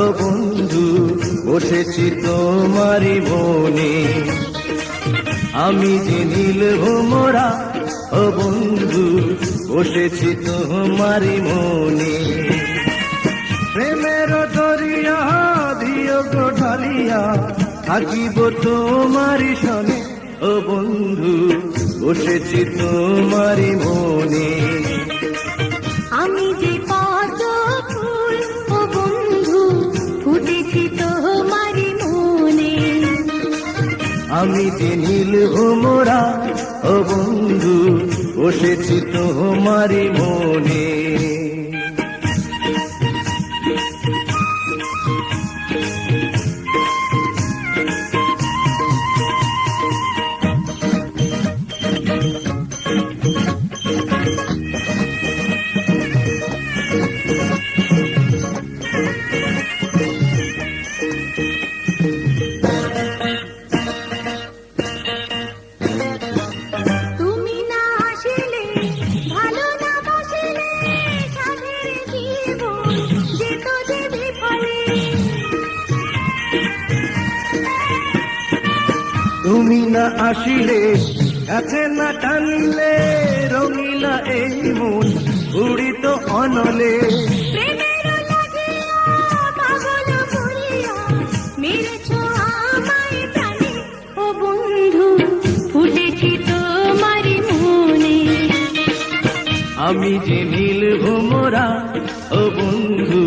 ও বন্ধু বসেছি তোমারি মনে। আমি যে নীল ভোমরা ও বন্ধু বসেছি তোমারি মনে। প্রেমের দরিয়া দিও গো ঢালিয়া থাকিব তোমারি সনে। ও বন্ধু বসেছি তোমারি মনে। আমি যে পদ্ম ফুল ও বন্ধু ফুটেছি তোমারি মনে। আমি যে নীল ভোমরা ও বন্ধু বসেছি তোমারি মনে। তুমি না আসিলে কাছে না টানলে রঙিলা এই মন উড়িত অনলে। ও বন্ধু ফুটেছি তোমারি মনে। আমি যে নীল ভোমরা ও বন্ধু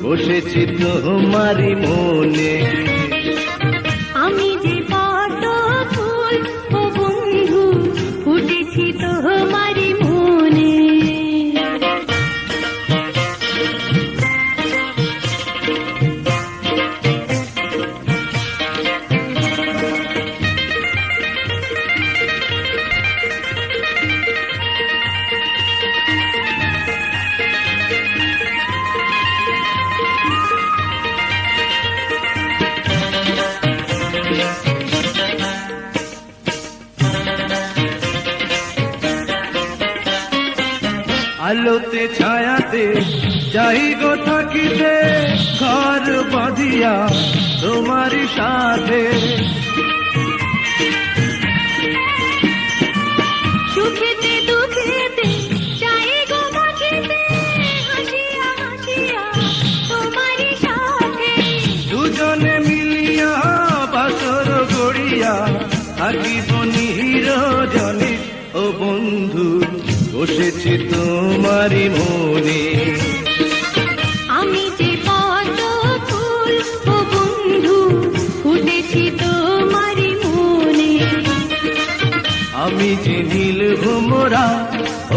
বসেছি তোমারি মনে। আমি যে পদ্ম ফুল ও বন্ধু ফুটেছি তোমারি মনে। আলোতে ছায়াতে যাই গো থাকিতে ঘর বাঁধিয়া তোমারি সাথে। সুখেতে দুঃখেতে চাই গো বাঁচিতে হাসিয়া হাসিয়া তোমারি সাথে। দুজনে মিলিয়া বাসর গড়িয়া থাকিব নিরজনে। ও বন্ধু বসেছি তোমারি মনে। আমি যে পদ্ম ফুল ও বন্ধু ফুটেছি তোমারি মনে। আমি যে নীল ভোমরা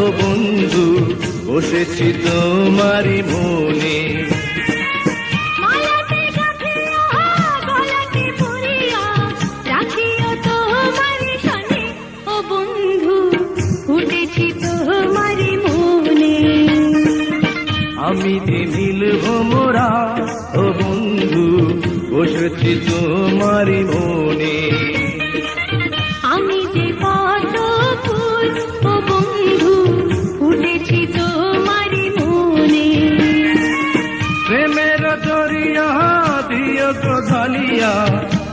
ও বন্ধু বসেছি তোমারি মনে। মালাতে গাঁথিয়া গলাতে পরিয়া রাখিও তোমারি সনে। ও বন্ধু ফুটেছি তোমারি মনে। আমি যে নীল ভোমরা ও বন্ধু বসেছি তোমারি মনে। আমি যে পদ্ম ফুল ও বন্ধু ফুটেছি তোমারি মনে। প্রেমের দরিয়া দিও গো ঢালিয়া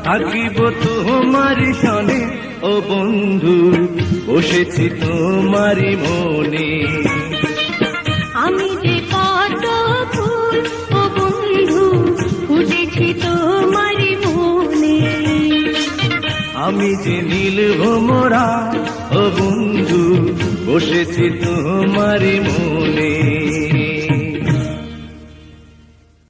থাকিব তোমারি সনে। ও বন্ধু বসেছি তোমারি মনে। আমি যে পদ্ম ফুল ও বন্ধু ফুটেছি তোমারি মনে। আমি যে নীল ভোমরা ও বন্ধু বসেছি তোমারি মনে।